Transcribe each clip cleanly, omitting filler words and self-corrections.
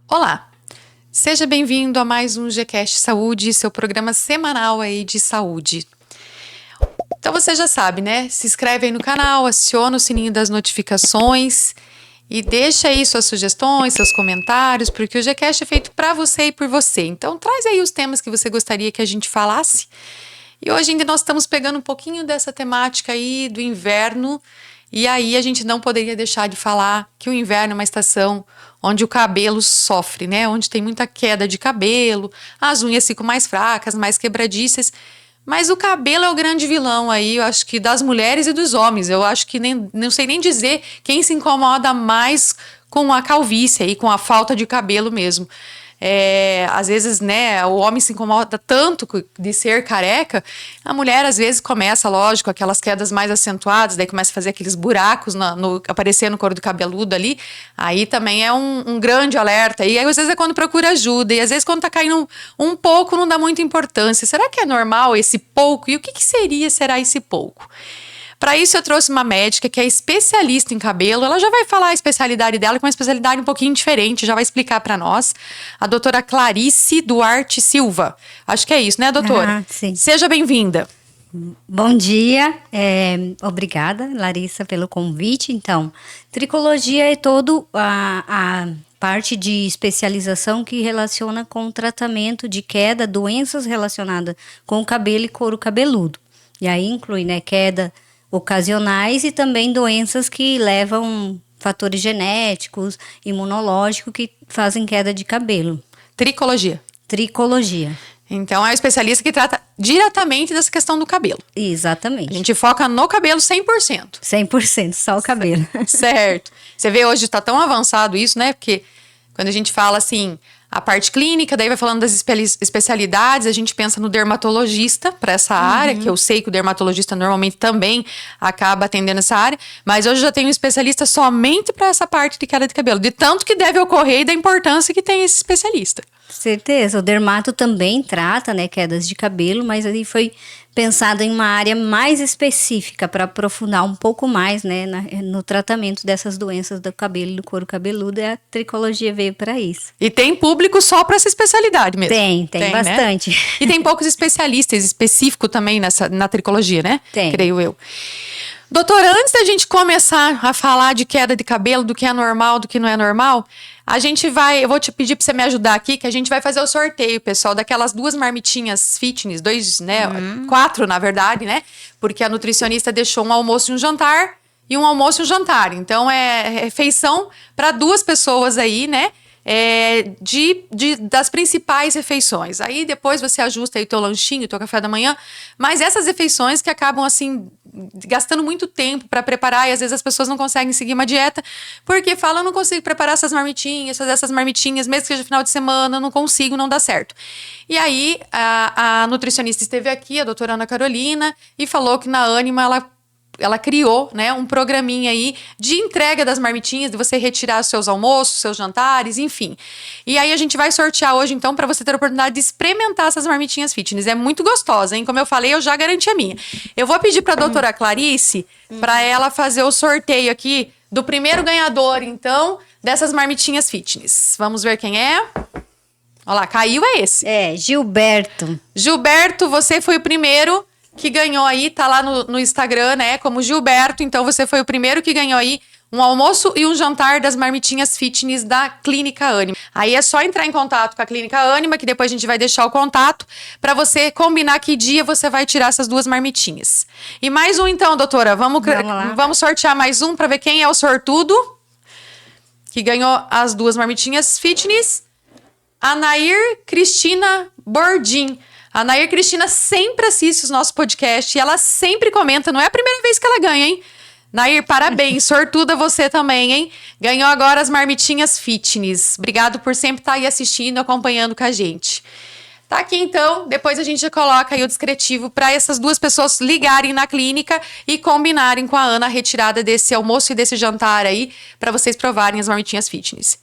Olá, seja bem-vindo a mais um Gcast Saúde, seu programa semanal aí de saúde. Então você já sabe, né? Se inscreve aí no canal, aciona o sininho das notificações e deixa aí suas sugestões, seus comentários, porque o Gcast é feito para você e por você. Então traz aí os temas que você gostaria que a gente falasse. E hoje ainda nós estamos pegando um pouquinho dessa temática aí do inverno. E aí a gente não poderia deixar de falar que o inverno é uma estação onde o cabelo sofre, né? Onde tem muita queda de cabelo, as unhas ficam mais fracas, mais quebradiças. Mas o cabelo é o grande vilão aí, eu acho que das mulheres e dos homens. Eu acho que não sei nem dizer quem se incomoda mais com a calvície aí, com a falta de cabelo mesmo. Às vezes, né, o homem se incomoda tanto de ser careca, a mulher às vezes começa, lógico, aquelas quedas mais acentuadas, daí começa a fazer aqueles buracos aparecer no couro do cabeludo ali, aí também é um grande alerta, e aí às vezes é quando procura ajuda, e às vezes quando tá caindo um pouco não dá muita importância. Será que é normal esse pouco? E o que será esse pouco? Para isso eu trouxe uma médica que é especialista em cabelo. Ela já vai falar a especialidade dela, com uma especialidade um pouquinho diferente, já vai explicar para nós. A doutora Clarice Duarte Silva. Acho que é isso, né, doutora? Sim. Seja bem-vinda. Bom dia, obrigada, Larissa, pelo convite. Então, tricologia é todo a parte de especialização que relaciona com o tratamento de queda, doenças relacionadas com o cabelo e couro cabeludo. E aí inclui, né, queda ocasionais e também doenças que levam fatores genéticos, imunológicos que fazem queda de cabelo. Tricologia. Tricologia. Então é um especialista que trata diretamente dessa questão do cabelo. Exatamente. A gente foca no cabelo 100%. 100%, só o cabelo. Certo. Você vê hoje tá tão avançado isso, né? Porque quando a gente fala assim, a parte clínica, daí vai falando das especialidades, a gente pensa no dermatologista para essa área, que eu sei que o dermatologista normalmente também acaba atendendo essa área, mas hoje já tem um especialista somente para essa parte de queda de cabelo, de tanto que deve ocorrer e da importância que tem esse especialista. Certeza, o dermato também trata, né, quedas de cabelo, mas aí foi pensado em uma área mais específica para aprofundar um pouco mais, né, no tratamento dessas doenças do cabelo e do couro cabeludo, e a tricologia veio para isso. E tem público só para essa especialidade mesmo? Tem bastante. Né? E tem poucos especialistas específicos também na tricologia, né? Tem. Creio eu. Doutora, antes da gente começar a falar de queda de cabelo, do que é normal, do que não é normal, eu vou te pedir para você me ajudar aqui, que a gente vai fazer o sorteio, pessoal, daquelas 2 marmitinhas fitness, 2, né, 4 na verdade, né, porque a nutricionista deixou um almoço e um jantar, e um almoço e um jantar, então é refeição para 2 pessoas aí, né, das principais refeições. Aí depois você ajusta aí o teu lanchinho, o teu café da manhã, mas essas refeições que acabam assim gastando muito tempo para preparar, e às vezes as pessoas não conseguem seguir uma dieta porque falam, eu não consigo preparar essas marmitinhas, fazer essas marmitinhas, mesmo que seja final de semana, eu não consigo, não dá certo. E aí a nutricionista esteve aqui, a doutora Ana Carolina, e falou que na Ânima ela criou, né, um programinha aí de entrega das marmitinhas, de você retirar seus almoços, seus jantares, enfim. E aí a gente vai sortear hoje, então, para você ter a oportunidade de experimentar essas marmitinhas fitness. É muito gostosa, hein? Como eu falei, eu já garanti a minha. Eu vou pedir para a doutora Clarice, para ela fazer o sorteio aqui do primeiro ganhador, então, dessas marmitinhas fitness. Vamos ver quem é. Olha lá, caiu esse. Gilberto. Gilberto, você foi o primeiro que ganhou aí, tá lá no Instagram, né, como Gilberto, então você foi o primeiro que ganhou aí um almoço e um jantar das marmitinhas fitness da Clínica Ânima. Aí é só entrar em contato com a Clínica Ânima, que depois a gente vai deixar o contato, para você combinar que dia você vai tirar essas 2 marmitinhas. E mais um então, doutora, vamos sortear mais um para ver quem é o sortudo que ganhou as 2 marmitinhas fitness. Anair Cristina Bordim. A Nair Cristina sempre assiste os nossos podcasts e ela sempre comenta, não é a primeira vez que ela ganha, hein? Nair, parabéns, sortuda você também, hein? Ganhou agora as marmitinhas fitness. Obrigado por sempre estar aí assistindo, acompanhando com a gente. Tá aqui então, depois a gente coloca aí o descritivo para essas 2 pessoas ligarem na clínica e combinarem com a Ana a retirada desse almoço e desse jantar aí, para vocês provarem as marmitinhas fitness.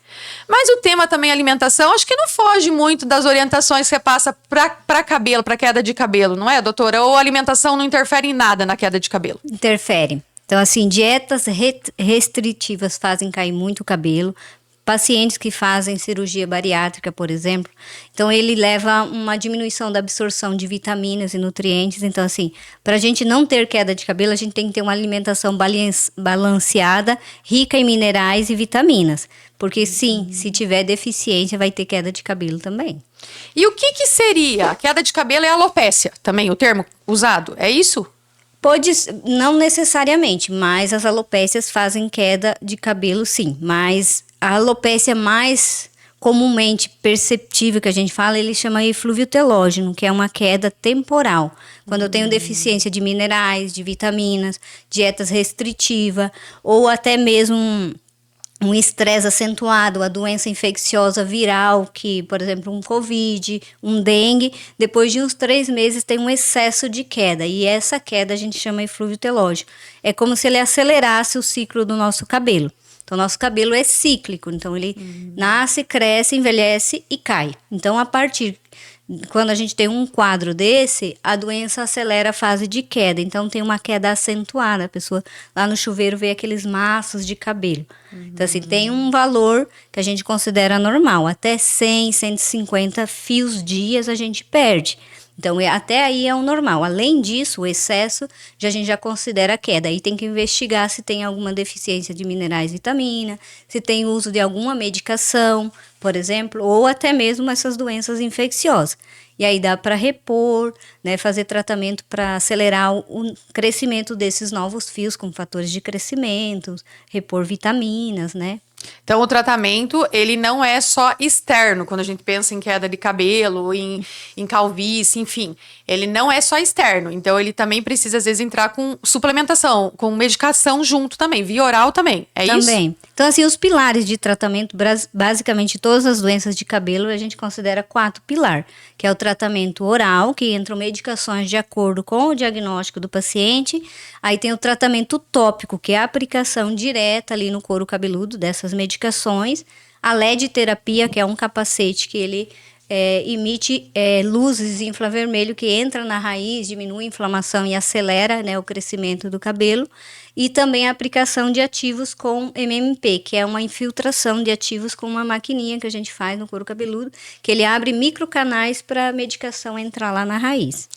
Mas o tema também alimentação, acho que não foge muito das orientações que você passa para cabelo, para queda de cabelo, não é, doutora? Ou a alimentação não interfere em nada na queda de cabelo? Interfere. Então, assim, dietas restritivas fazem cair muito o cabelo. pacientes que fazem cirurgia bariátrica, por exemplo, então ele leva uma diminuição da absorção de vitaminas e nutrientes. Então, assim, para a gente não ter queda de cabelo, a gente tem que ter uma alimentação balanceada, rica em minerais e vitaminas. Porque sim, se tiver deficiência, vai ter queda de cabelo também. E o que seria? Queda de cabelo é alopécia também, o termo usado, é isso? Pode, não necessariamente, mas as alopécias fazem queda de cabelo, sim. Mas a alopécia mais comumente perceptível que a gente fala, ele chama eflúvio telógeno, que é uma queda temporal. Quando eu tenho deficiência de minerais, de vitaminas, dietas restritivas, ou até mesmo um estresse acentuado, a doença infecciosa viral, que, por exemplo, um Covid, um dengue, depois de uns 3 meses tem um excesso de queda. E essa queda a gente chama eflúvio telógeno. É como se ele acelerasse o ciclo do nosso cabelo. Então, nosso cabelo é cíclico. Então, ele nasce, cresce, envelhece e cai. Então, quando a gente tem um quadro desse, a doença acelera a fase de queda. Então, tem uma queda acentuada. A pessoa lá no chuveiro vê aqueles maços de cabelo. Então, assim, tem um valor que a gente considera normal. Até 100, 150 fios dias a gente perde. Então, até aí é o normal. Além disso, o excesso, a gente já considera queda. Aí tem que investigar se tem alguma deficiência de minerais e vitamina, se tem uso de alguma medicação, por exemplo, ou até mesmo essas doenças infecciosas. E aí dá para repor, né, fazer tratamento para acelerar o crescimento desses novos fios com fatores de crescimento, repor vitaminas, né? Então, o tratamento, ele não é só externo, quando a gente pensa em queda de cabelo, em calvície, enfim. Ele não é só externo, então ele também precisa, às vezes, entrar com suplementação, com medicação junto também, via oral também, é isso? Também. Então, assim, os pilares de tratamento, basicamente, todas as doenças de cabelo, a gente considera 4 pilares, que é o tratamento oral, que entram medicações de acordo com o diagnóstico do paciente. Aí tem o tratamento tópico, que é a aplicação direta ali no couro cabeludo dessas medicações. A LED terapia, que é um capacete que ele emite luzes infravermelho que entra na raiz, diminui a inflamação e acelera, né, o crescimento do cabelo. E também a aplicação de ativos com MMP, que é uma infiltração de ativos com uma maquininha que a gente faz no couro cabeludo, que ele abre microcanais para a medicação entrar lá na raiz.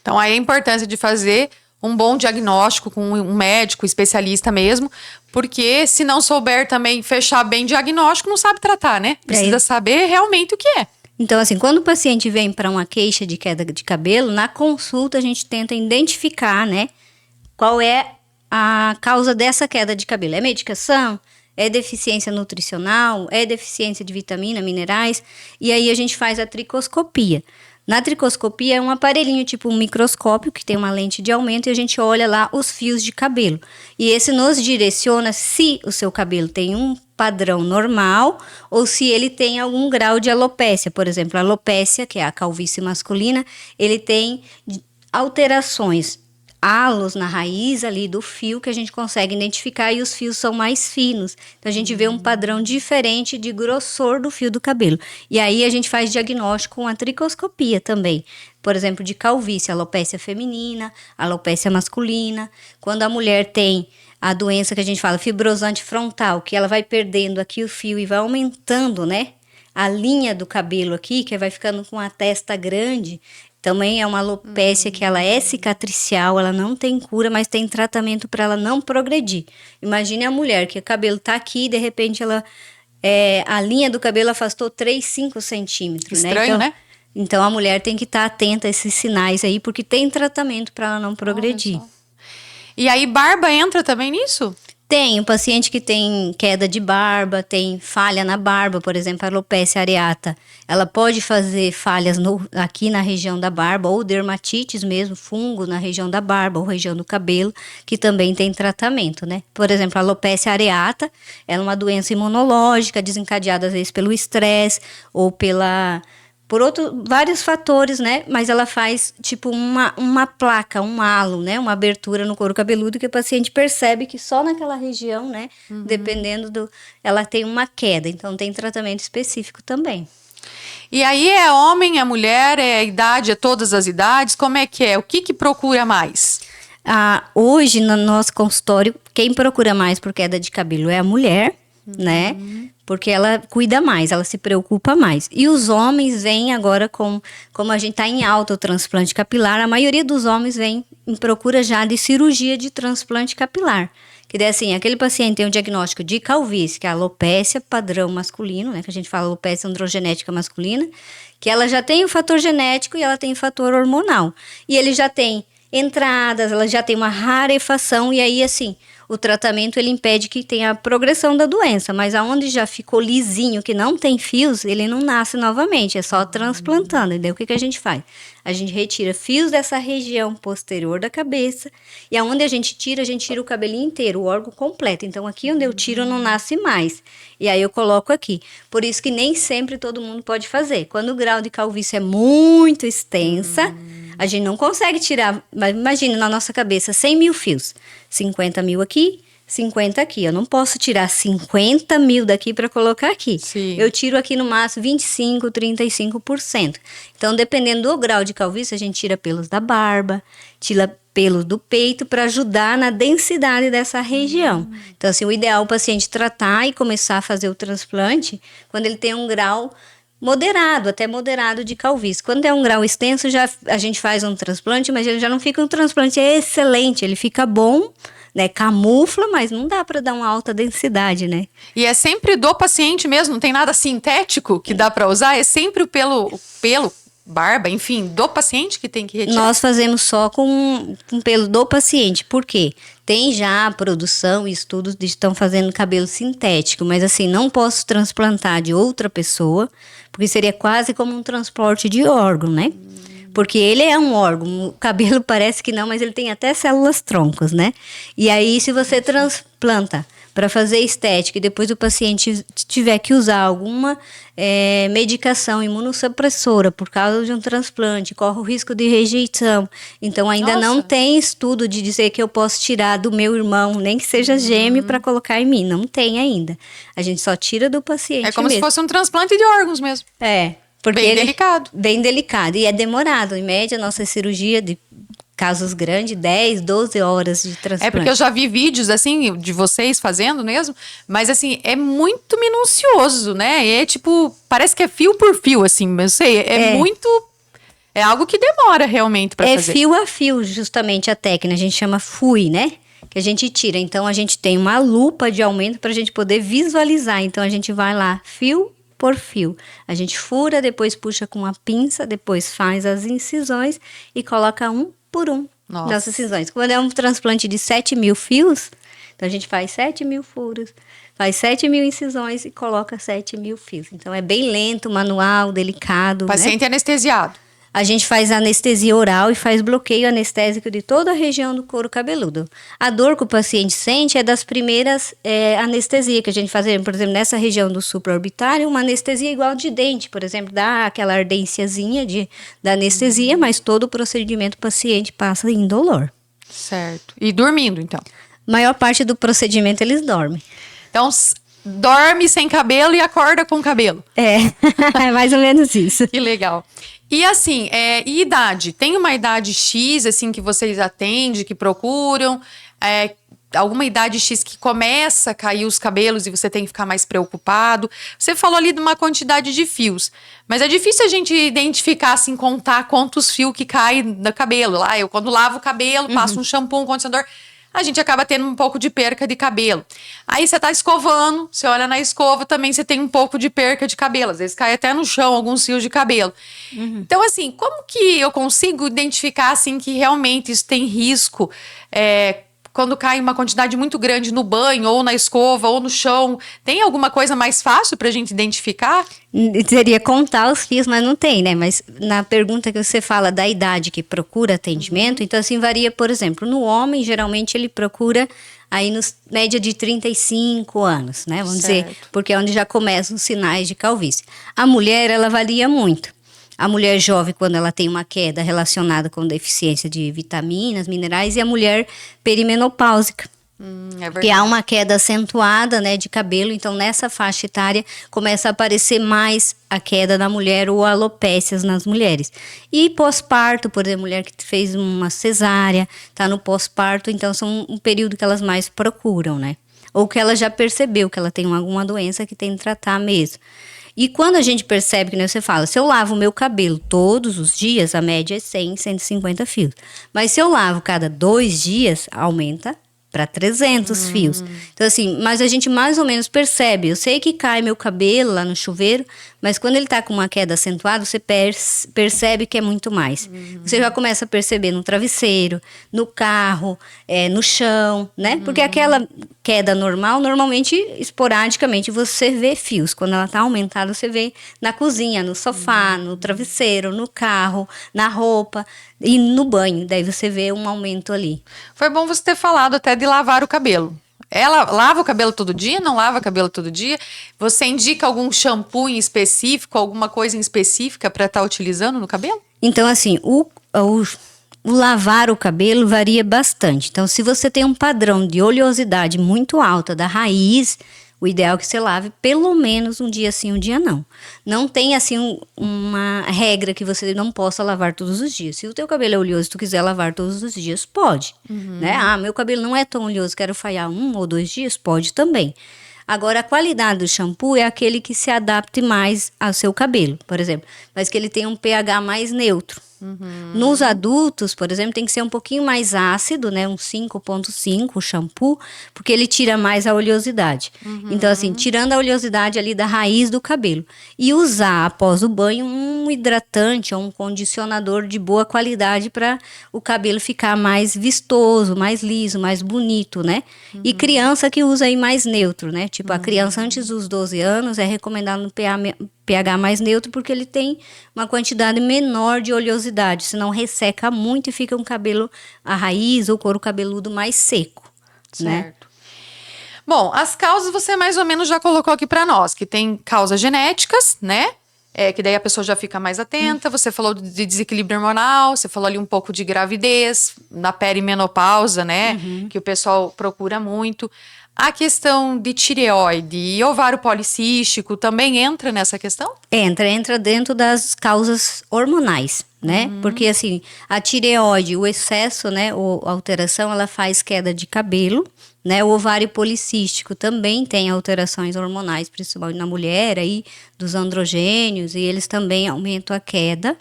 Então, aí a importância de fazer um bom diagnóstico com um médico, especialista mesmo, porque se não souber também fechar bem diagnóstico, não sabe tratar, né? Precisa saber realmente o que é. Então, assim, quando o paciente vem para uma queixa de queda de cabelo, na consulta a gente tenta identificar, né, qual é a causa dessa queda de cabelo. É medicação? É deficiência nutricional? É deficiência de vitamina, minerais? E aí a gente faz a tricoscopia. Na tricoscopia é um aparelhinho tipo um microscópio que tem uma lente de aumento e a gente olha lá os fios de cabelo. E esse nos direciona se o seu cabelo tem um padrão normal ou se ele tem algum grau de alopécia. Por exemplo, a alopécia, que é a calvície masculina, ele tem alterações, halos na raiz ali do fio que a gente consegue identificar e os fios são mais finos. Então, a gente vê um padrão diferente de grossor do fio do cabelo. E aí, a gente faz diagnóstico com a tricoscopia também. Por exemplo, de calvície, alopécia feminina, alopécia masculina. Quando a mulher tem a doença que a gente fala fibrosante frontal, que ela vai perdendo aqui o fio e vai aumentando, né, a linha do cabelo aqui, que vai ficando com a testa grande. Também é uma alopécia que ela é cicatricial, ela não tem cura, mas tem tratamento para ela não progredir. Imagine a mulher que o cabelo tá aqui e de repente a linha do cabelo afastou 3, 5 centímetros. Estranho, né? Então a mulher tem que estar atenta a esses sinais aí, porque tem tratamento para ela não progredir. E aí barba entra também nisso? Tem, o paciente que tem queda de barba, tem falha na barba, por exemplo, a alopecia areata. Ela pode fazer falhas aqui na região da barba, ou dermatites mesmo, fungo na região da barba ou região do cabelo, que também tem tratamento, né? Por exemplo, a alopecia areata, ela é uma doença imunológica desencadeada às vezes pelo estresse ou por vários fatores, né? Mas ela faz tipo uma placa, um halo, né? Uma abertura no couro cabeludo que o paciente percebe que só naquela região, né? Dependendo ela tem uma queda. Então tem tratamento específico também. E aí é homem, é mulher, é idade, é todas as idades? Como é que é? O que procura mais? Hoje no nosso consultório, quem procura mais por queda de cabelo é a mulher. né? Porque ela cuida mais, ela se preocupa mais. E os homens vêm agora como a gente está em alta o transplante capilar, a maioria dos homens vem em procura já de cirurgia de transplante capilar. Que daí, assim, aquele paciente tem um diagnóstico de calvície, que é a alopécia padrão masculino, né? Que a gente fala alopecia androgenética masculina, que ela já tem o fator genético e ela tem o fator hormonal. E ele já tem entradas, ela já tem uma rarefação, e aí, assim, o tratamento ele impede que tenha a progressão da doença, mas aonde já ficou lisinho, que não tem fios, ele não nasce novamente, é só transplantando. E daí o que a gente faz? A gente retira fios dessa região posterior da cabeça, e aonde a gente tira o cabelinho inteiro, o órgão completo. Então aqui onde eu tiro não nasce mais. E aí eu coloco aqui. Por isso que nem sempre todo mundo pode fazer. Quando o grau de calvície é muito extensa, a gente não consegue tirar, mas imagina na nossa cabeça 100 mil fios, 50 mil aqui, 50 aqui. Eu não posso tirar 50 mil daqui para colocar aqui. Sim. Eu tiro aqui no máximo 25, 35%. Então, dependendo do grau de calvície, a gente tira pelos da barba, tira pelos do peito para ajudar na densidade dessa região. Então, assim, o ideal é o paciente tratar e começar a fazer o transplante quando ele tem um grau moderado, até moderado de calvície. Quando é um grau extenso, já a gente faz um transplante, mas ele já não fica um transplante excelente, ele fica bom, né? Camufla, mas não dá para dar uma alta densidade, né? E é sempre do paciente mesmo, não tem nada sintético que dá para usar, é sempre o pelo, barba, enfim, do paciente que tem que retirar. Nós fazemos só com pelo do paciente, por quê? Tem já a produção e estudos de estão fazendo cabelo sintético, mas assim, não posso transplantar de outra pessoa, porque seria quase como um transporte de órgão, né? Porque ele é um órgão, o cabelo parece que não, mas ele tem até células troncos, né? E aí, se você transplanta para fazer estética e depois o paciente tiver que usar alguma medicação imunossupressora por causa de um transplante, corre o risco de rejeição. Então, ainda não tem estudo de dizer que eu posso tirar do meu irmão, nem que seja gêmeo, para colocar em mim. Não tem ainda. A gente só tira do paciente É como mesmo. se fosse um transplante de órgãos mesmo. É. Porque bem delicado. Bem delicado. E é demorado. Em média, nossa cirurgia de casos grandes, 10, 12 horas de transplante. É porque eu já vi vídeos, assim, de vocês fazendo mesmo, mas, assim, é muito minucioso, né? É tipo, parece que é fio por fio, assim, não sei, é muito... É algo que demora realmente para fazer. É fio a fio, justamente, a técnica. A gente chama FUI, né? Que a gente tira. Então, a gente tem uma lupa de aumento para a gente poder visualizar. Então, a gente vai lá, fio por fio. A gente fura, depois puxa com uma pinça, depois faz as incisões e coloca um por um das incisões. Quando é um transplante de 7 mil fios, então a gente faz 7 mil furos, faz 7 mil incisões e coloca 7 mil fios. Então é bem lento, manual, delicado. O paciente é anestesiado. A gente faz anestesia oral e faz bloqueio anestésico de toda a região do couro cabeludo. A dor que o paciente sente é das primeiras anestesias que a gente faz, por exemplo, nessa região do supraorbitário, uma anestesia igual de dente, por exemplo, dá aquela ardênciazinha da anestesia, mas todo o procedimento o paciente passa indolor. Certo. E dormindo, então? Maior parte do procedimento eles dormem. Então, dorme sem cabelo e acorda com cabelo. É mais ou menos isso. Que legal. E assim, e idade? Tem uma idade X, assim, que vocês atendem, que procuram? Alguma idade X que começa a cair os cabelos e você tem que ficar mais preocupado? Você falou ali de uma quantidade de fios, mas é difícil a gente identificar, assim, contar quantos fios que caem no cabelo. Lá, eu quando lavo o cabelo, passo um shampoo, um condicionador, a gente acaba tendo um pouco de perca de cabelo. Aí você tá escovando, você olha na escova, também você tem um pouco de perca de cabelo. Às vezes cai até no chão alguns fios de cabelo. Então, assim, como que eu consigo identificar, assim, que realmente isso tem risco quando cai uma quantidade muito grande no banho, ou na escova, ou no chão? Tem alguma coisa mais fácil pra gente identificar? Seria contar os fios, mas não tem, né? Mas na pergunta que você fala da idade que procura atendimento, então assim varia, por exemplo, no homem, geralmente ele procura aí nos média de 35 anos, né? Vamos dizer, porque é onde já começam os sinais de calvície. A mulher, ela varia muito. A mulher jovem, quando ela tem uma queda relacionada com deficiência de vitaminas, minerais, e a mulher perimenopáusica. Que há uma queda acentuada, né, de cabelo, então nessa faixa etária começa a aparecer mais a queda na mulher ou alopécias nas mulheres. E pós-parto, por exemplo, mulher que fez uma cesárea, está no pós-parto, então são um período que elas mais procuram, né? ou que ela já percebeu que ela tem alguma doença que tem que tratar mesmo. E quando a gente percebe, que nem você fala, se eu lavo o meu cabelo todos os dias, a média é 100, 150 fios. Mas se eu lavo cada 2 dias, aumenta para 300 fios. Então, assim, mas a gente mais ou menos percebe. Eu sei que cai meu cabelo lá no chuveiro, mas quando ele tá com uma queda acentuada, você percebe que é muito mais. Você já começa a perceber no travesseiro, no carro, no chão, né? Porque aquela queda normal, normalmente, esporadicamente, você vê fios. Quando ela tá aumentada, você vê na cozinha, no sofá, no travesseiro, no carro, na roupa e no banho. Daí você vê um aumento ali. Foi bom você ter falado até de lavar o cabelo. Ela lava o cabelo todo dia? Não lava o cabelo todo dia? Você indica algum shampoo em específico, alguma coisa em específica para estar utilizando no cabelo? Então, assim, o lavar o cabelo varia bastante. Então, se você tem um padrão de oleosidade muito alta da raiz, o ideal é que você lave pelo menos um dia sim, um dia não. Não tem, assim, uma regra que você não possa lavar todos os dias. Se o teu cabelo é oleoso e tu quiser lavar todos os dias, pode. Né? Ah, meu cabelo não é tão oleoso, quero falhar 1 ou 2 dias? Pode também. Agora, a qualidade do shampoo é aquele que se adapte mais ao seu cabelo, por exemplo. Mas que ele tenha um pH mais neutro. Nos adultos, por exemplo, tem que ser um pouquinho mais ácido, né? Um 5,5 o shampoo, porque ele tira mais a oleosidade. Então, assim, tirando a oleosidade ali da raiz do cabelo. E usar, após o banho, um hidratante ou um condicionador de boa qualidade para o cabelo ficar mais vistoso, mais liso, mais bonito, né? E criança que usa aí mais neutro, né? Tipo, a criança antes dos 12 anos é recomendado no pH mais neutro, porque ele tem uma quantidade menor de oleosidade, senão resseca muito e fica um cabelo, a raiz ou couro cabeludo mais seco, né? Certo. Bom, as causas você mais ou menos já colocou aqui para nós, que tem causas genéticas, né? Que daí a pessoa já fica mais atenta. Você falou de desequilíbrio hormonal, você falou ali um pouco de gravidez, na perimenopausa, né? Que o pessoal procura muito. A questão de tireoide e ovário policístico também entra nessa questão? Entra dentro das causas hormonais, né? Porque assim, a tireoide, o excesso, né, ou a alteração, ela faz queda de cabelo, né? O ovário policístico também tem alterações hormonais, principalmente na mulher aí, dos androgênios, e eles também aumentam a queda.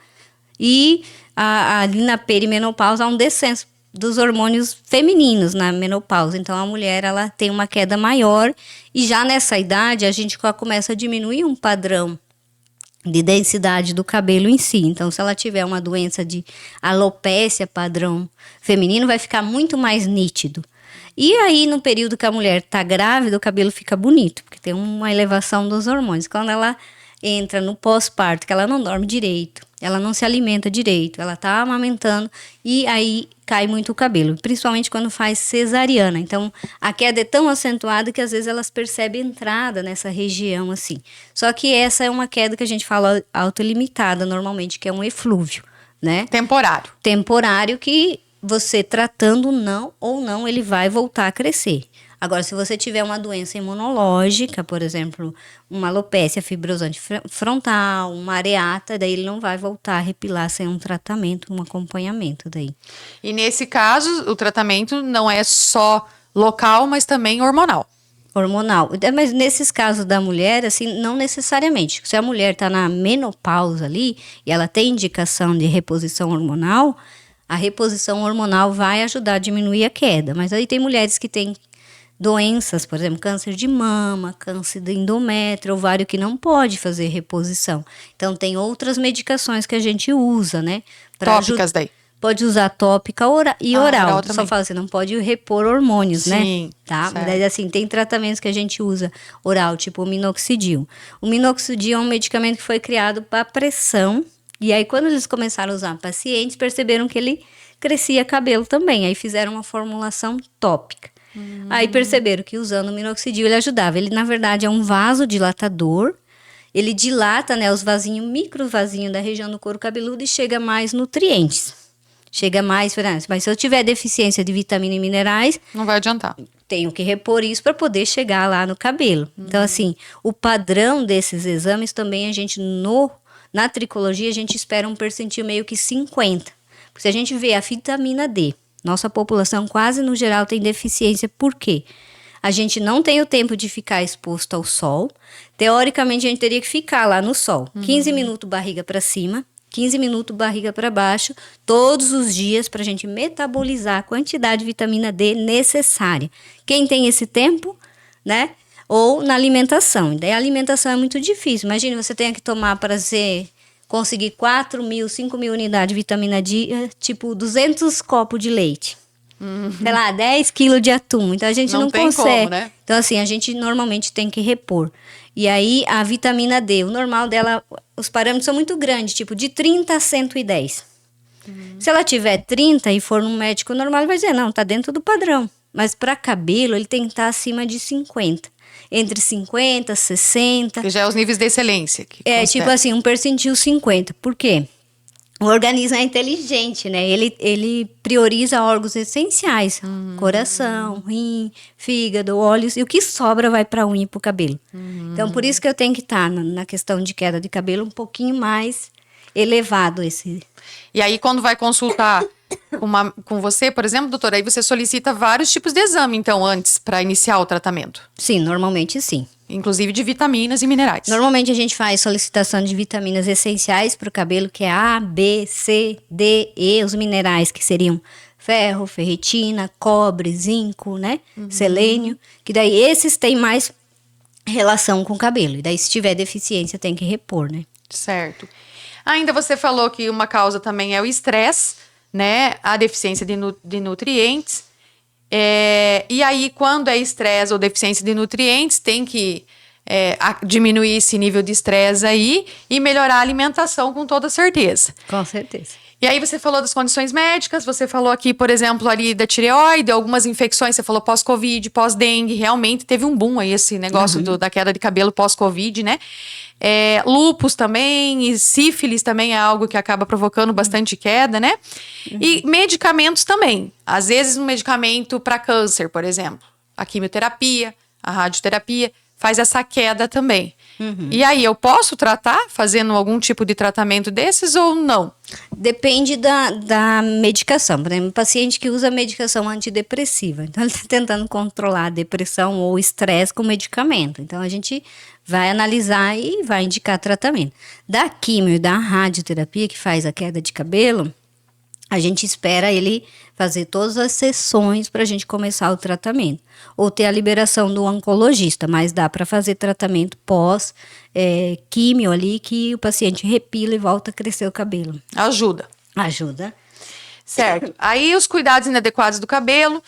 E ali na perimenopausa há um descenso dos hormônios femininos na menopausa. Então, a mulher, ela tem uma queda maior e já nessa idade a gente começa a diminuir um padrão de densidade do cabelo em si. Então, se ela tiver uma doença de alopécia padrão feminino, vai ficar muito mais nítido. E aí, no período que a mulher está grávida, o cabelo fica bonito, porque tem uma elevação dos hormônios. Quando ela entra no pós-parto, que ela não dorme direito, ela não se alimenta direito, ela está amamentando e aí cai muito o cabelo, principalmente quando faz cesariana. Então, a queda é tão acentuada que às vezes elas percebem entrada nessa região assim. Só que essa é uma queda que a gente fala autolimitada normalmente, que é um eflúvio, né? Temporário. Temporário que você tratando não, ele vai voltar a crescer. Agora, se você tiver uma doença imunológica, por exemplo, uma alopécia fibrosante frontal, uma areata, daí ele não vai voltar a repilar sem um tratamento, um acompanhamento daí. E nesse caso, o tratamento não é só local, mas também hormonal. Hormonal. Mas nesses casos da mulher, assim, não necessariamente. Se a mulher está na menopausa ali e ela tem indicação de reposição hormonal, a reposição hormonal vai ajudar a diminuir a queda. Mas aí tem mulheres que têm doenças, por exemplo, câncer de mama, câncer de endométrio, ovário, que não pode fazer reposição. Então, tem outras medicações que a gente usa, né? Tópicas daí. Pode usar tópica e oral. Oral Só fala assim, não pode repor hormônios, né? Sim, tá? certo. Mas assim, tem tratamentos que a gente usa oral, tipo o minoxidil. O minoxidil é um medicamento que foi criado para pressão. E aí, quando eles começaram a usar pacientes, perceberam que ele crescia cabelo também. Aí fizeram uma formulação tópica. Aí perceberam que usando o minoxidil ele ajudava. Ele, na verdade, é um vasodilatador. Ele dilata, né, os vasinhos, micro vasinhos da região do couro cabeludo e chega mais nutrientes. Chega mais, mas se eu tiver deficiência de vitamina e minerais, não vai adiantar. Tenho que repor isso para poder chegar lá no cabelo. Então, assim, o padrão desses exames também a gente, na tricologia, a gente espera um percentil meio que 50. Porque se a gente vê a vitamina D, nossa população quase no geral tem deficiência. Por quê? a gente não tem o tempo de ficar exposto ao sol. Teoricamente, a gente teria que ficar lá no sol. 15 minutos barriga para cima, 15 minutos barriga para baixo, todos os dias para a gente metabolizar a quantidade de vitamina D necessária. Quem tem esse tempo, né? Ou na alimentação. Daí a alimentação é muito difícil. Imagina, você tem que tomar para conseguir 4.000, 5.000 unidades de vitamina D, tipo 200 copos de leite. Sei lá, 10 quilos de atum. Então a gente não tem consegue. como, né? Então, assim, a gente normalmente tem que repor. E aí, a vitamina D, o normal dela, os parâmetros são muito grandes, tipo de 30 a 110. Se ela tiver 30 e for num médico normal, ele vai dizer, não, tá dentro do padrão. Mas para cabelo, ele tem que estar acima de 50. Entre 50, 60. Que já é os níveis de excelência. Tipo assim, um percentil 50. Por quê? O organismo é inteligente, né? Ele prioriza órgãos essenciais. Coração, rim, fígado, olhos. E o que sobra vai para a unha e para o cabelo. Então, por isso que eu tenho que estar na questão de queda de cabelo um pouquinho mais elevado esse. E aí, quando vai consultar com você, por exemplo, doutora, aí você solicita vários tipos de exame, então, antes, para iniciar o tratamento. Sim, normalmente sim. Inclusive de vitaminas e minerais. Normalmente a gente faz solicitação de vitaminas essenciais para o cabelo, que é A, B, C, D, E, os minerais que seriam ferro, ferritina, cobre, zinco, né? Selênio, que daí esses têm mais relação com o cabelo. E daí se tiver deficiência tem que repor, né? Certo. Ainda você falou que uma causa também é o estresse, né? A deficiência de nutrientes. E aí, quando é estresse ou deficiência de nutrientes, tem que diminuir esse nível de estresse aí e melhorar a alimentação com toda certeza. Com certeza. E aí você falou das condições médicas, você falou aqui, por exemplo, ali da tireoide, algumas infecções, você falou pós-Covid, pós-dengue, realmente teve um boom aí esse negócio da queda de cabelo pós-Covid, né? Lúpus também, e sífilis também é algo que acaba provocando bastante queda, né? E medicamentos também. Às vezes um medicamento para câncer, por exemplo, a quimioterapia, a radioterapia, faz essa queda também. E aí, eu posso tratar fazendo algum tipo de tratamento desses ou não? Depende da medicação. Por exemplo, um paciente que usa medicação antidepressiva. Então, ele está tentando controlar a depressão ou estresse com medicamento. Então, a gente vai analisar e vai indicar tratamento. Da quimio e da radioterapia, que faz a queda de cabelo, a gente espera ele fazer todas as sessões para a gente começar o tratamento. Ou ter a liberação do oncologista, mas dá para fazer tratamento pós químio ali, que o paciente repila e volta a crescer o cabelo. Ajuda. Ajuda. Certo. Aí os cuidados inadequados do cabelo,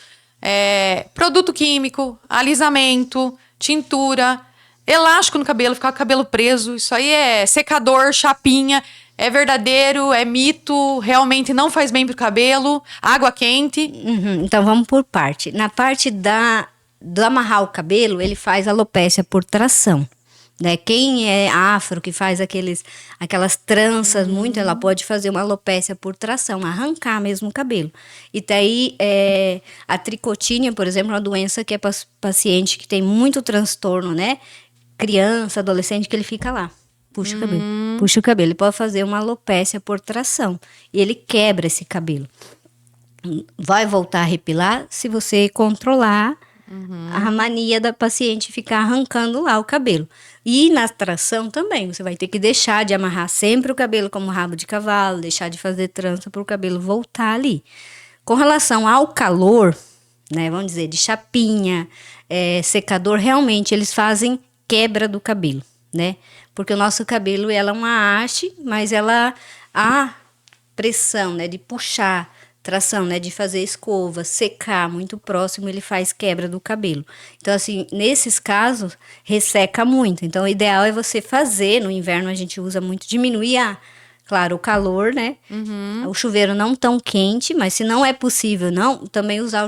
produto químico, alisamento, tintura, elástico no cabelo, ficar com o cabelo preso, isso aí é secador, chapinha. É verdadeiro, é mito, realmente não faz bem pro cabelo, água quente. Então vamos por parte. Na parte do amarrar o cabelo, ele faz alopécia por tração. Né? Quem é afro, que faz aquelas tranças muito, ela pode fazer uma alopécia por tração, arrancar mesmo o cabelo. E daí, a tricotínia, por exemplo, é uma doença que é paciente que tem muito transtorno, né? Criança, adolescente, que ele fica lá. Puxa o cabelo. Puxa o cabelo. Ele pode fazer uma alopécia por tração. E ele quebra esse cabelo. Vai voltar a repilar se você controlar a mania da paciente ficar arrancando lá o cabelo. E na tração também. Você vai ter que deixar de amarrar sempre o cabelo como rabo de cavalo. Deixar de fazer trança para o cabelo voltar ali. Com relação ao calor, né? Vamos dizer, de chapinha, secador. Realmente, eles fazem quebra do cabelo, né? Porque o nosso cabelo, ela é uma haste, mas a pressão, né, de puxar, tração, né, de fazer escova, secar muito próximo, ele faz quebra do cabelo. Então, assim, nesses casos, resseca muito. Então, o ideal é você fazer, no inverno a gente usa muito, diminuir claro, o calor, né? O chuveiro não tão quente, mas se não é possível, não, também usar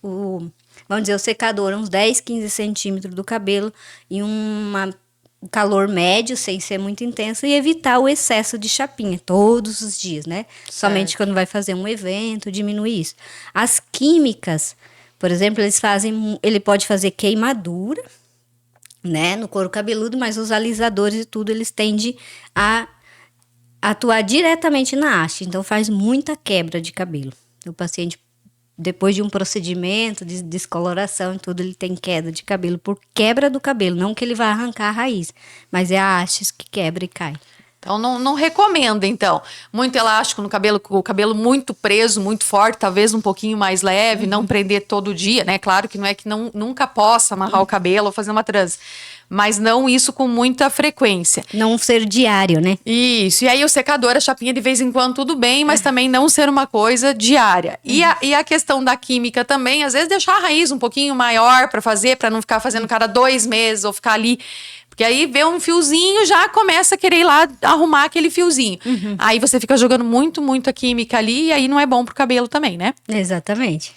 vamos dizer, o secador, uns 10, 15 centímetros do cabelo e um calor médio, sem ser muito intenso, e evitar o excesso de chapinha todos os dias, né? Certo. Somente quando vai fazer um evento, diminuir isso. As químicas, por exemplo, ele pode fazer queimadura, né, no couro cabeludo, mas os alisadores e tudo, eles tendem a atuar diretamente na haste, então faz muita quebra de cabelo. O paciente depois de um procedimento de descoloração e tudo, ele tem queda de cabelo por quebra do cabelo. Não que ele vai arrancar a raiz, mas é a haste que quebra e cai. Então, não recomendo, então. Muito elástico no cabelo, com o cabelo muito preso, muito forte, talvez um pouquinho mais leve, não prender todo dia, né? Claro que não é que nunca possa amarrar o cabelo ou fazer uma trança, mas não isso com muita frequência. Não ser diário, né? Isso, e aí o secador, a chapinha de vez em quando tudo bem, mas também não ser uma coisa diária. E a questão da química também, às vezes deixar a raiz um pouquinho maior para fazer, para não ficar fazendo cada 2 meses ou ficar ali. Porque aí vê um fiozinho, já começa a querer ir lá arrumar aquele fiozinho. Aí você fica jogando muita química ali e aí não é bom pro cabelo também, né? Exatamente.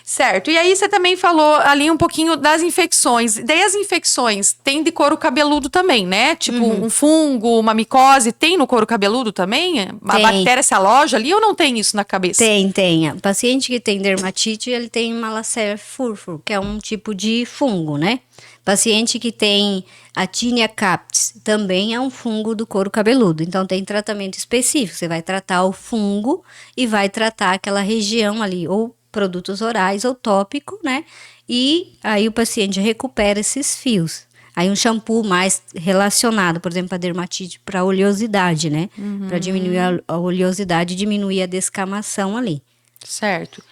Certo. E aí você também falou ali um pouquinho das infecções. Daí as infecções tem de couro cabeludo também, né? Tipo um fungo, uma micose, tem no couro cabeludo também? A bactéria se aloja ali ou não tem isso na cabeça? Tem. O paciente que tem dermatite, ele tem Malassez furfur, que é um tipo de fungo, né? Paciente que tem a Tinea capitis também é um fungo do couro cabeludo. Então, tem tratamento específico. Você vai tratar o fungo e vai tratar aquela região ali, ou produtos orais ou tópico, né? E aí o paciente recupera esses fios. Aí um shampoo mais relacionado, por exemplo, a dermatite para oleosidade, né? Para diminuir a oleosidade e diminuir a descamação ali. Certo.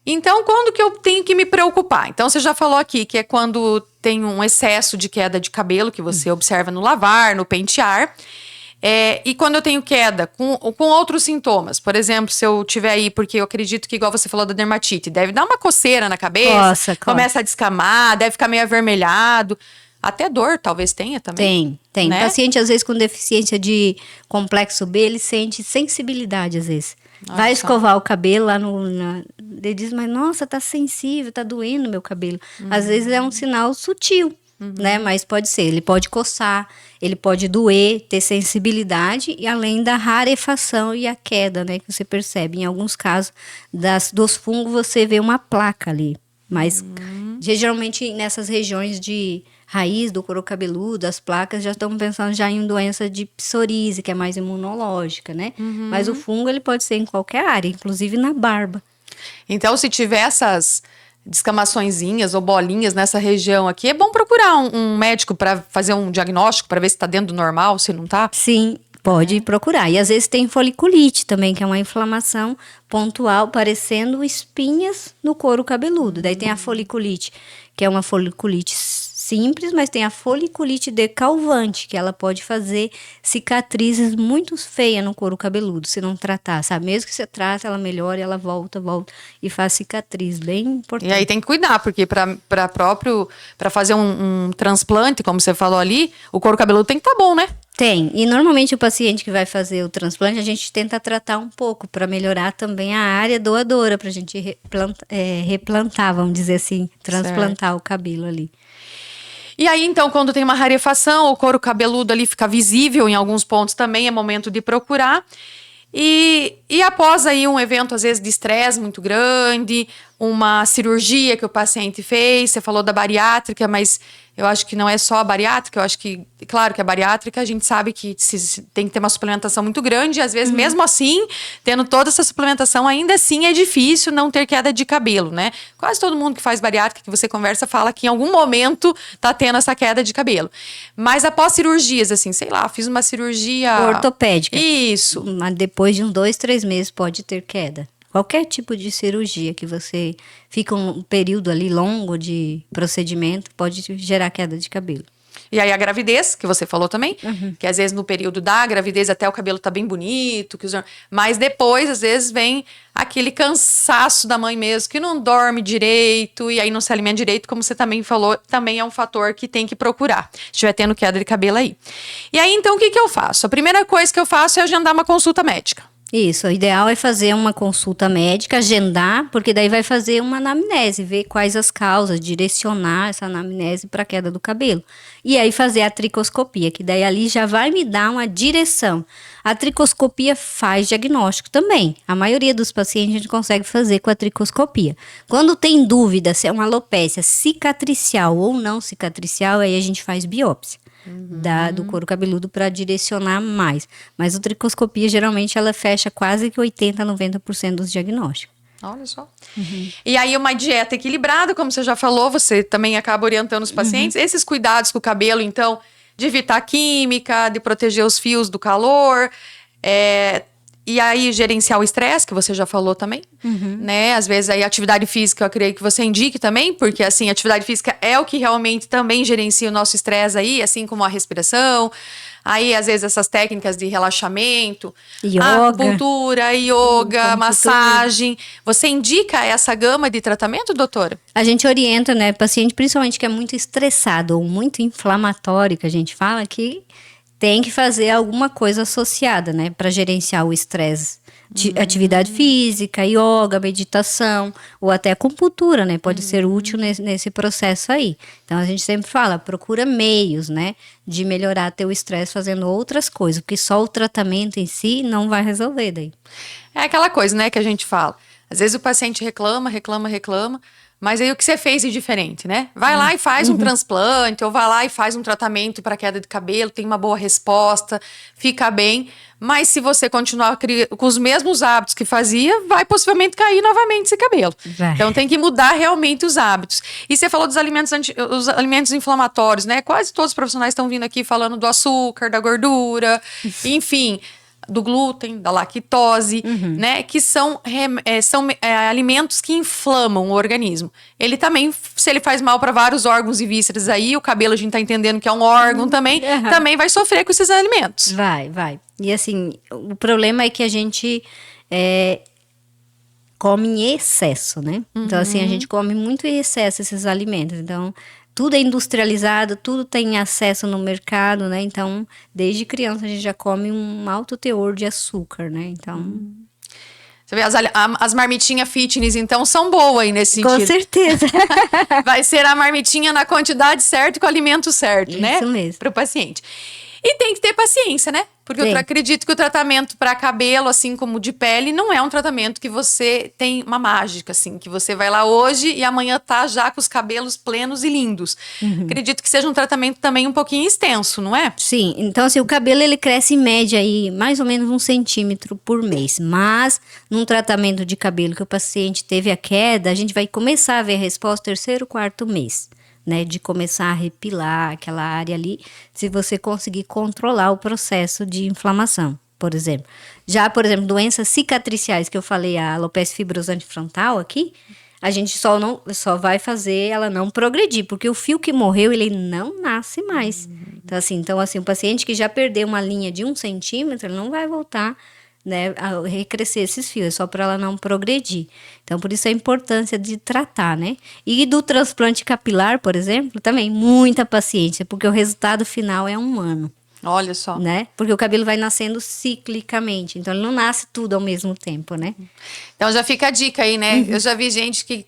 Então, quando que eu tenho que me preocupar? Então, você já falou aqui que é quando tem um excesso de queda de cabelo, que você observa no lavar, no pentear. E quando eu tenho queda com outros sintomas, por exemplo, se eu tiver aí, porque eu acredito que, igual você falou da dermatite, deve dar uma coceira na cabeça, começa a descamar, deve ficar meio avermelhado. Até dor, talvez tenha também. Tem. Né? Paciente, às vezes, com deficiência de complexo B, ele sente sensibilidade, às vezes. Vai escovar o cabelo lá ele diz, mas nossa, tá sensível, tá doendo meu cabelo. Às vezes é um sinal sutil, né? Mas pode ser, ele pode coçar, ele pode doer, ter sensibilidade, e além da rarefação e a queda, né? Que você percebe. Em alguns casos dos fungos, você vê uma placa ali. Mas geralmente nessas regiões de raiz do couro cabeludo, as placas já estão pensando já em doença de psoríase, que é mais imunológica, né? Mas o fungo ele pode ser em qualquer área, inclusive na barba. Então, se tiver essas descamaçõezinhas ou bolinhas nessa região aqui, é bom procurar um médico para fazer um diagnóstico, para ver se está dentro do normal, se não está? Sim, pode procurar. E às vezes tem foliculite também, que é uma inflamação pontual, parecendo espinhas no couro cabeludo. Daí tem a foliculite, que é uma foliculite simples, mas tem a foliculite decalvante, que ela pode fazer cicatrizes muito feias no couro cabeludo, se não tratar, sabe? Mesmo que você trate, ela melhora, ela volta e faz cicatriz, bem importante. E aí tem que cuidar, porque para fazer um transplante, como você falou ali, o couro cabeludo tem que estar bom, né? Tem, e normalmente o paciente que vai fazer o transplante, a gente tenta tratar um pouco para melhorar também a área doadora, para a gente replantar, vamos dizer assim, transplantar o cabelo ali. E aí, então, quando tem uma rarefação, o couro cabeludo ali fica visível em alguns pontos também, é momento de procurar. E após aí um evento, às vezes, de estresse muito grande, uma cirurgia que o paciente fez, você falou da bariátrica, mas eu acho que não é só a bariátrica, eu acho que, claro que a bariátrica, a gente sabe que tem que ter uma suplementação muito grande, e às vezes, mesmo assim, tendo toda essa suplementação, ainda assim é difícil não ter queda de cabelo, né? Quase todo mundo que faz bariátrica, que você conversa, fala que em algum momento tá tendo essa queda de cabelo. Mas após cirurgias, assim, sei lá, fiz uma cirurgia... ortopédica. Isso. Mas depois de 2, 3 meses pode ter queda. Qualquer tipo de cirurgia que você fica um período ali longo de procedimento pode gerar queda de cabelo. E aí a gravidez, que você falou também, que às vezes no período da gravidez até o cabelo tá bem bonito, mas depois às vezes vem aquele cansaço da mãe mesmo, que não dorme direito e aí não se alimenta direito, como você também falou, também é um fator que tem que procurar, se estiver tendo queda de cabelo aí. E aí então o que eu faço? A primeira coisa que eu faço é agendar uma consulta médica. Isso, o ideal é fazer uma consulta médica, agendar, porque daí vai fazer uma anamnese, ver quais as causas, direcionar essa anamnese para a queda do cabelo. E aí fazer a tricoscopia, que daí ali já vai me dar uma direção. A tricoscopia faz diagnóstico também. A maioria dos pacientes a gente consegue fazer com a tricoscopia. Quando tem dúvida se é uma alopécia cicatricial ou não cicatricial, aí a gente faz biópsia. Do couro cabeludo para direcionar mais. Mas a tricoscopia, geralmente, ela fecha quase que 80%, 90% dos diagnósticos. Olha só. E aí uma dieta equilibrada, como você já falou, você também acaba orientando os pacientes. Esses cuidados com o cabelo, então, de evitar química, de proteger os fios do calor, e aí gerenciar o estresse, que você já falou também, né? Às vezes aí atividade física, eu creio que você indique também, porque assim, atividade física é o que realmente também gerencia o nosso estresse aí, assim como a respiração. Aí, às vezes, essas técnicas de relaxamento, acupuntura, yoga, massagem. Você indica essa gama de tratamento, doutora? A gente orienta, né, paciente, principalmente que é muito estressado ou muito inflamatório, que a gente fala que tem que fazer alguma coisa associada, né, para gerenciar o estresse. Atividade física, yoga, meditação, ou até acupuntura, né, pode ser útil nesse processo aí. Então, a gente sempre fala, procura meios, né, de melhorar teu estresse fazendo outras coisas, porque só o tratamento em si não vai resolver daí. É aquela coisa, né, que a gente fala. Às vezes o paciente reclama, mas aí o que você fez de diferente, né? Vai lá e faz um transplante, ou vai lá e faz um tratamento para queda de cabelo, tem uma boa resposta, fica bem. Mas se você continuar com os mesmos hábitos que fazia, vai possivelmente cair novamente esse cabelo. Vai. Então tem que mudar realmente os hábitos. E você falou dos alimentos, os alimentos inflamatórios, né? Quase todos os profissionais estão vindo aqui falando do açúcar, da gordura, enfim, do glúten, da lactose, né? Que são alimentos que inflamam o organismo. Ele também, se ele faz mal para vários órgãos e vísceras aí, o cabelo a gente tá entendendo que é um órgão também vai sofrer com esses alimentos. Vai. E assim, o problema é que a gente come em excesso, né? Então, assim, a gente come muito em excesso esses alimentos. Então, tudo é industrializado, tudo tem acesso no mercado, né? Então, desde criança a gente já come um alto teor de açúcar, né? Então... Você vê, as marmitinhas fitness, então, são boas aí nesse sentido. Com certeza. Vai ser a marmitinha na quantidade certa e com o alimento certo, né? Isso mesmo. Para o paciente. E tem que ter paciência, né? Porque eu acredito que o tratamento para cabelo, assim como de pele, não é um tratamento que você tem uma mágica, assim, que você vai lá hoje e amanhã tá já com os cabelos plenos e lindos. Acredito que seja um tratamento também um pouquinho extenso, não é? Sim, então assim, o cabelo ele cresce em média aí mais ou menos 1 centímetro por mês, mas num tratamento de cabelo que o paciente teve a queda, a gente vai começar a ver a resposta no 3º, 4º mês. Né, de começar a repilar aquela área ali, se você conseguir controlar o processo de inflamação, por exemplo. Já, por exemplo, doenças cicatriciais, que eu falei, a alopecia fibrosante frontal aqui, a gente só vai fazer ela não progredir, porque o fio que morreu, ele não nasce mais. Então, assim, o paciente que já perdeu uma linha de 1 centímetro, ele não vai voltar, né, a recrescer esses fios, é só para ela não progredir. Então, por isso a importância de tratar, né? E do transplante capilar, por exemplo, também muita paciência, porque o resultado final é 1 ano. Olha só. Né? Porque o cabelo vai nascendo ciclicamente, então ele não nasce tudo ao mesmo tempo, né? Então já fica a dica aí, né? Eu já vi gente que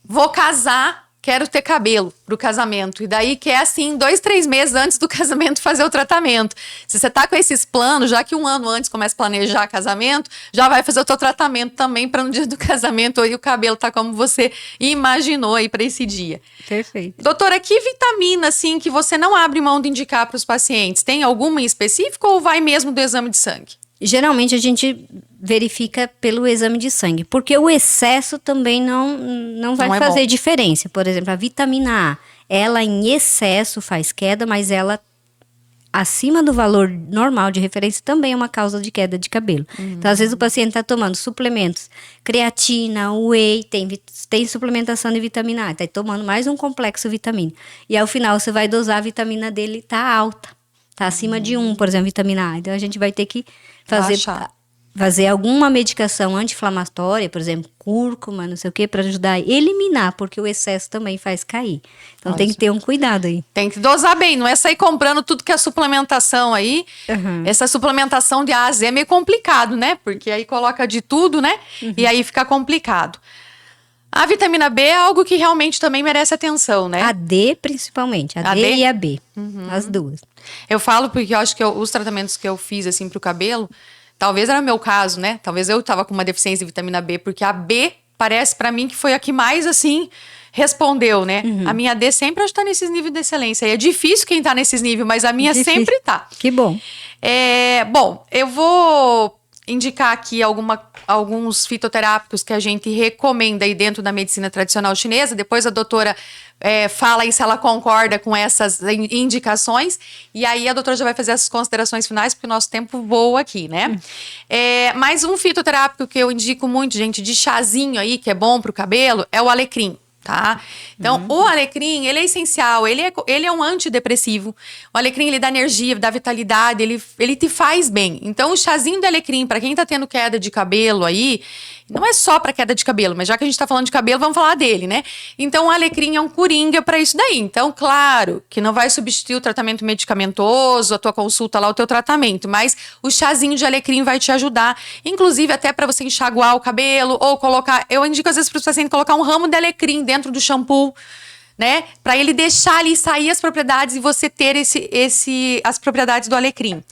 vou casar, quero ter cabelo pro casamento. E daí quer, assim, 2, 3 meses antes do casamento fazer o tratamento. Se você tá com esses planos, já que 1 ano antes começa a planejar casamento, já vai fazer o teu tratamento também para no dia do casamento aí o cabelo tá como você imaginou aí para esse dia. Perfeito. Doutora, que vitamina, assim, que você não abre mão de indicar para os pacientes? Tem alguma em específico ou vai mesmo do exame de sangue? Geralmente a gente verifica pelo exame de sangue, porque o excesso também não vai fazer diferença. Por exemplo, a vitamina A, ela em excesso faz queda, mas ela acima do valor normal de referência também é uma causa de queda de cabelo. Então, às vezes o paciente está tomando suplementos, creatina, whey, tem suplementação de vitamina A, está tomando mais um complexo vitamínico. E ao final você vai dosar, a vitamina dele está alta. Está acima de 1, por exemplo, vitamina A. Então, a gente vai ter que fazer alguma medicação anti-inflamatória, por exemplo, cúrcuma, não sei o quê, para ajudar a eliminar, porque o excesso também faz cair. Então, tem que ter um cuidado aí. Tem que dosar bem, não é sair comprando tudo que é suplementação aí. Essa suplementação de A a Z é meio complicado, né? Porque aí coloca de tudo, né? E aí fica complicado. A vitamina B é algo que realmente também merece atenção, né? A D, principalmente. A D e a B. As duas. Eu falo porque eu acho que os tratamentos que eu fiz, assim, pro cabelo, talvez era meu caso, né? Talvez eu tava com uma deficiência de vitamina B, porque a B parece pra mim que foi a que mais, assim, respondeu, né? A minha D sempre está nesses níveis de excelência. E é difícil quem tá nesses níveis, mas a minha sempre tá. Que bom. Bom, eu vou indicar aqui alguns fitoterápicos que a gente recomenda aí dentro da medicina tradicional chinesa. Depois a doutora fala aí se ela concorda com essas indicações. E aí a doutora já vai fazer as considerações finais, porque o nosso tempo voa aqui, né? Mais um fitoterápico que eu indico muito, gente, de chazinho aí, que é bom pro cabelo, é o alecrim. Tá? Então, o alecrim, ele é essencial, ele é um antidepressivo. O alecrim, ele dá energia, dá vitalidade, ele te faz bem. Então, o chazinho de alecrim, para quem tá tendo queda de cabelo aí, não é só para queda de cabelo, mas já que a gente tá falando de cabelo, vamos falar dele, né? Então, o alecrim é um coringa para isso daí. Então, claro que não vai substituir o tratamento medicamentoso, a tua consulta lá, o teu tratamento, mas o chazinho de alecrim vai te ajudar, inclusive até para você enxaguar o cabelo ou colocar, eu indico às vezes para os pacientes colocar um ramo de alecrim dentro do shampoo, né? Para ele deixar ali sair as propriedades e você ter as propriedades do alecrim.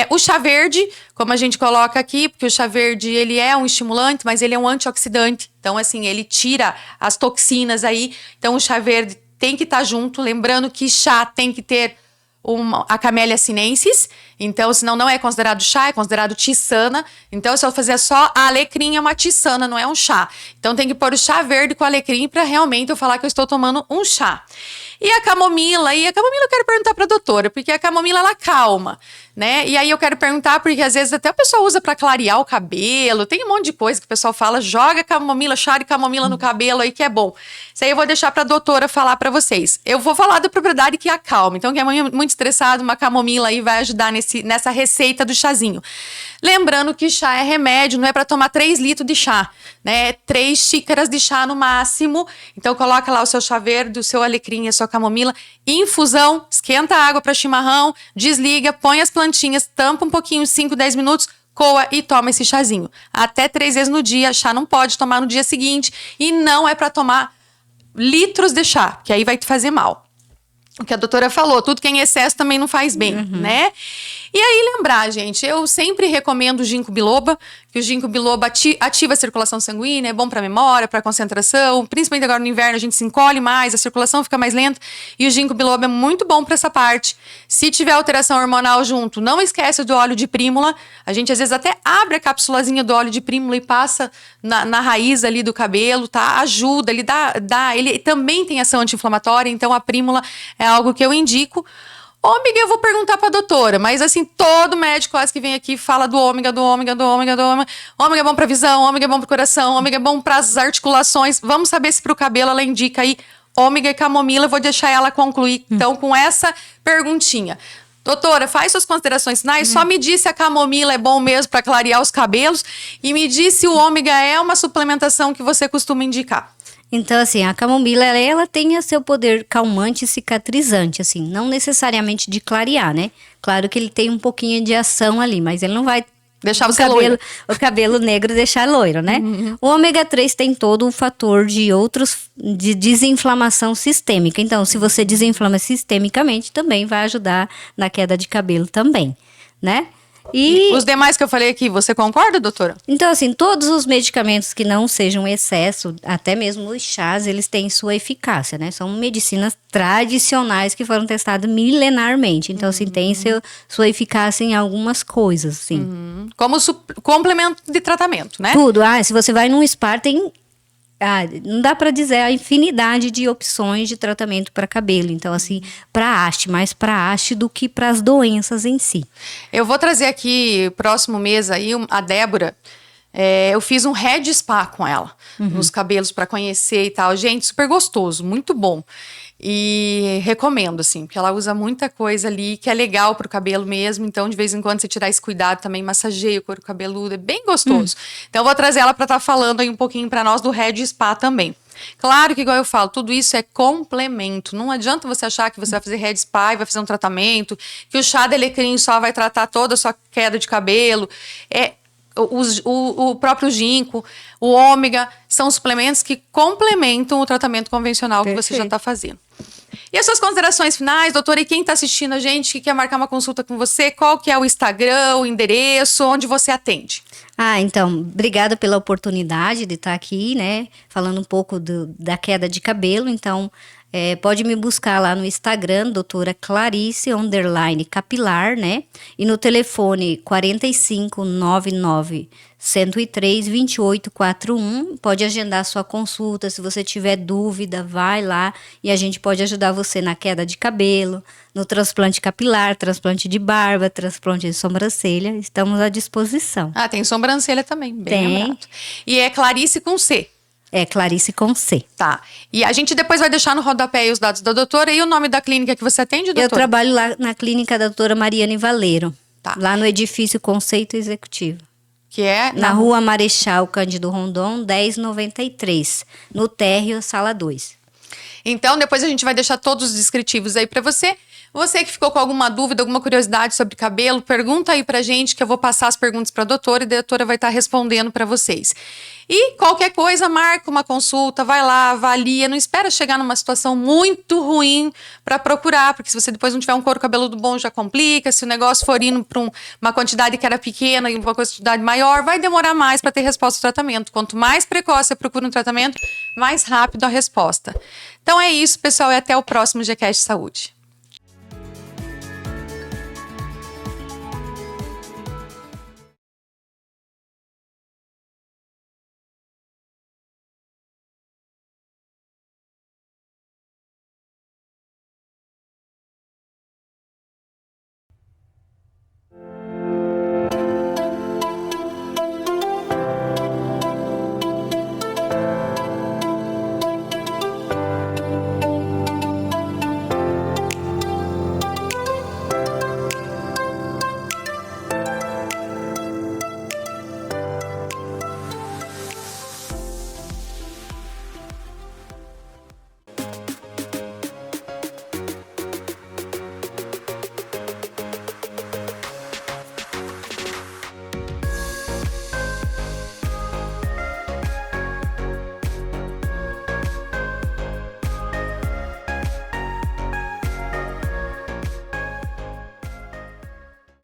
O chá verde, como a gente coloca aqui, porque o chá verde ele é um estimulante, mas ele é um antioxidante. Então, assim, ele tira as toxinas aí. Então, o chá verde tem que estar junto. Lembrando que chá tem que ter a Camellia sinensis, então senão não é considerado chá, é considerado tiçana. Então se eu fazer só a alecrim é uma tiçana, não é um chá. Então tem que pôr o chá verde com alecrim para realmente eu falar que eu estou tomando um chá. E a camomila eu quero perguntar para a doutora, porque a camomila ela calma, né? E aí eu quero perguntar, porque às vezes até a pessoa usa para clarear o cabelo, tem um monte de coisa que o pessoal fala, joga camomila, chá de camomila no cabelo aí que é bom. Isso aí eu vou deixar para a doutora falar para vocês. Eu vou falar da propriedade que acalma. Então quem é muito estressado, uma camomila aí vai ajudar nessa receita do chazinho. Lembrando que chá é remédio, não é para tomar 3 litros de chá, né? 3 xícaras de chá no máximo. Então coloca lá o seu chá verde, o seu alecrim, a sua camomila. Infusão, esquenta a água para chimarrão, desliga, põe as plantinhas, tampa um pouquinho, 5, 10 minutos, coa e toma esse chazinho. Até 3 vezes no dia, chá não pode tomar no dia seguinte. E não é para tomar litros de chá, que aí vai te fazer mal. O que a doutora falou, tudo que é em excesso também não faz bem, né? E aí lembrar, gente, eu sempre recomendo o ginkgo biloba, que o ginkgo biloba ativa a circulação sanguínea, é bom para memória, para concentração, principalmente agora no inverno a gente se encolhe mais, a circulação fica mais lenta, e o ginkgo biloba é muito bom para essa parte. Se tiver alteração hormonal junto, não esquece do óleo de prímula, a gente às vezes até abre a capsulazinha do óleo de prímula e passa na raiz ali do cabelo, tá? Ajuda, ele também tem ação anti-inflamatória, então a prímula é algo que eu indico. Ômega eu vou perguntar pra doutora, mas assim, todo médico quase que vem aqui fala do ômega, do ômega, do ômega, do ômega. Ômega é bom pra visão, ômega é bom pro coração, ômega é bom pras articulações. Vamos saber se pro cabelo ela indica aí ômega e camomila, eu vou deixar ela concluir então com essa perguntinha. Doutora, faz suas considerações finais, só me diz se a camomila é bom mesmo para clarear os cabelos e me diz se o ômega é uma suplementação que você costuma indicar. Então, assim, a camomila, ela tem o seu poder calmante e cicatrizante, assim, não necessariamente de clarear, né? Claro que ele tem um pouquinho de ação ali, mas ele não vai deixar o cabelo negro deixar loiro, né? O ômega 3 tem todo o fator de desinflamação sistêmica. Então, se você desinflama sistemicamente, também vai ajudar na queda de cabelo também, né? E os demais que eu falei aqui, você concorda, doutora? Então, assim, todos os medicamentos que não sejam excesso, até mesmo os chás, eles têm sua eficácia, né? São medicinas tradicionais que foram testadas milenarmente. Então, assim, tem sua eficácia em algumas coisas, assim. Como complemento de tratamento, né? Tudo. Se você vai num spa, tem... não dá para dizer a infinidade de opções de tratamento para cabelo. Então, assim, para haste, mais para haste do que para as doenças em si. Eu vou trazer aqui, próximo mês aí, a Débora. Eu fiz um head spa com ela, nos cabelos para conhecer e tal. Gente, super gostoso, muito bom. E recomendo, assim, porque ela usa muita coisa ali que é legal pro cabelo mesmo. Então, de vez em quando, você tirar esse cuidado também, massageia o couro cabeludo, é bem gostoso. Então, eu vou trazer ela para estar falando aí um pouquinho para nós do head spa também. Claro que, igual eu falo, tudo isso é complemento. Não adianta você achar que você vai fazer head spa e vai fazer um tratamento, que o chá de alecrim só vai tratar toda a sua queda de cabelo. O próprio ginkgo, o ômega, são suplementos que complementam o tratamento convencional que você já está fazendo. E as suas considerações finais, doutora, e quem está assistindo a gente, que quer marcar uma consulta com você, qual que é o Instagram, o endereço, onde você atende? Então, obrigada pela oportunidade de estar aqui, né, falando um pouco da queda de cabelo. Então, pode me buscar lá no Instagram, doutora Clarice, _capilar, né? E no telefone 4599 103 2841. Pode agendar sua consulta. Se você tiver dúvida, vai lá e a gente pode ajudar você na queda de cabelo, no transplante capilar, transplante de barba, transplante de sobrancelha. Estamos à disposição. Ah, tem sobrancelha também, bem Tem. lembrado. E é Clarice com C. É Clarice com C. Tá. E a gente depois vai deixar no rodapé aí os dados da doutora e o nome da clínica que você atende, doutora? Eu trabalho lá na clínica da doutora Mariane Valeiro. Tá. Lá no edifício Conceito Executivo. Que é Na rua Marechal Cândido Rondon, 1093. No térreo, sala 2. Então, depois a gente vai deixar todos os descritivos aí pra você. Você que ficou com alguma dúvida, alguma curiosidade sobre cabelo, pergunta aí pra gente que eu vou passar as perguntas pra doutora e a doutora vai estar respondendo pra vocês. E qualquer coisa, marca uma consulta, vai lá, avalia, não espera chegar numa situação muito ruim pra procurar, porque se você depois não tiver um couro cabeludo bom já complica, se o negócio for indo pra uma quantidade que era pequena e uma quantidade maior, vai demorar mais pra ter resposta do tratamento. Quanto mais precoce você procura um tratamento, mais rápido a resposta. Então é isso, pessoal, e até o próximo GCast Saúde.